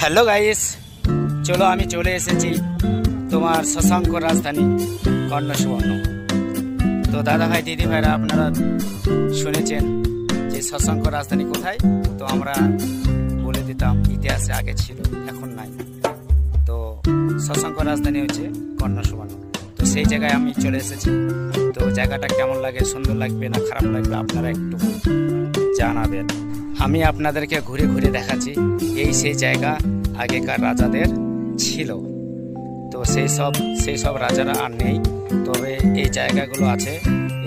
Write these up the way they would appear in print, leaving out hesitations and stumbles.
Hello guys, চলো আমি চলে এসেছি তোমার শশাঙ্ক রাজধানী কর্ণসুবর্ণ। তো দাদা ভাই দিদি ভাইরা আপনারা শুনেছেন যে শশাঙ্ক রাজধানী কোথায়। তো আমরা বলে দিতাম ইতিহাসে আগে ছিল, এখন নাই। তো শশাঙ্ক রাজধানী হচ্ছে কর্ণসুবর্ণ। তো সেই জায়গায় আমি চলে এসেছি। তো জায়গাটা কেমন লাগে, সুন্দর লাগবে না খারাপ লাগবে, আপনারা একটু জানাবেন। আমি আপনাদেরকে ঘুরে ঘুরে দেখাচ্ছি এই সেই জায়গা আগেকার রাজাদের ছিল। তো সেই সব রাজারা আর নেই, তবে এই জায়গাগুলো আছে।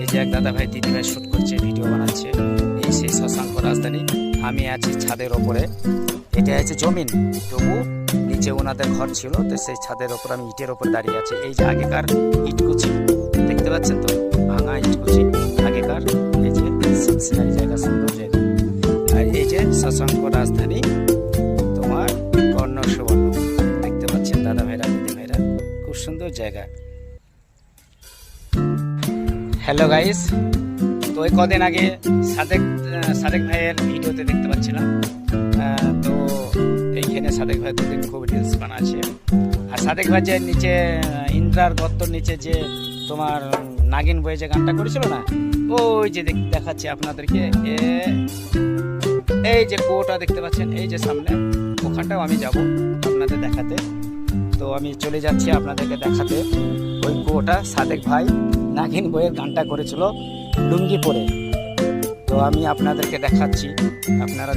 এই যে এক দাদা ভাই দিদি ভাই শ্যুট করছে, ভিডিও বানাচ্ছে, এই সেই শশাঙ্ক রাজধানী। আমি আছি ছাদের ওপরে, এটা হচ্ছে জমিন, তবু নিচে ওনাদের ঘর ছিল। তো সেই ছাদের ওপর আমি ইটের ওপর দাঁড়িয়ে আছি। এই যে আগেকার ইটকুচি দেখতে পাচ্ছেন তো, ভাঙা ইটকুচি আগেকার। এই যে সিনারি জায়গা, সুন্দর জায়গা। আর এই যে শশাঙ্ক রাজধানী তোমার কর্ণসুবর্ণ, দেখতে পাচ্ছেন দাদা ভাইরা দিদি ভাইরা, খুব সুন্দর জায়গা। হ্যালো গাইস, তো ওই কদিন আগে সাদেক ভাইয়ের ভিডিওতে দেখতে পাচ্ছিলাম। তো এইখানে সাদেক ভাই দুদিন খুব রিলস বানাচ্ছে। আর সাদেক ভাই যে নিচে ইন্দ্রার গর্তর নিচে যে তোমার নাগিন বয়ে যে গানটা করেছিল না, ওই যে দেখাচ্ছে আপনাদেরকে। এই যে কুয়োটা দেখতে পাচ্ছেন, এই যে সামনে, ওখানটাও আমি যাব আপনাদের দেখাতে। তো আমি চলে যাচ্ছি আপনাদেরকে দেখাতে ওই কুয়োটা। সাদেক ভাই নাগিন বইয়ের গানটা করেছিল লুঙ্গি পরে। তো আমি আপনাদেরকে দেখাচ্ছি, আপনারা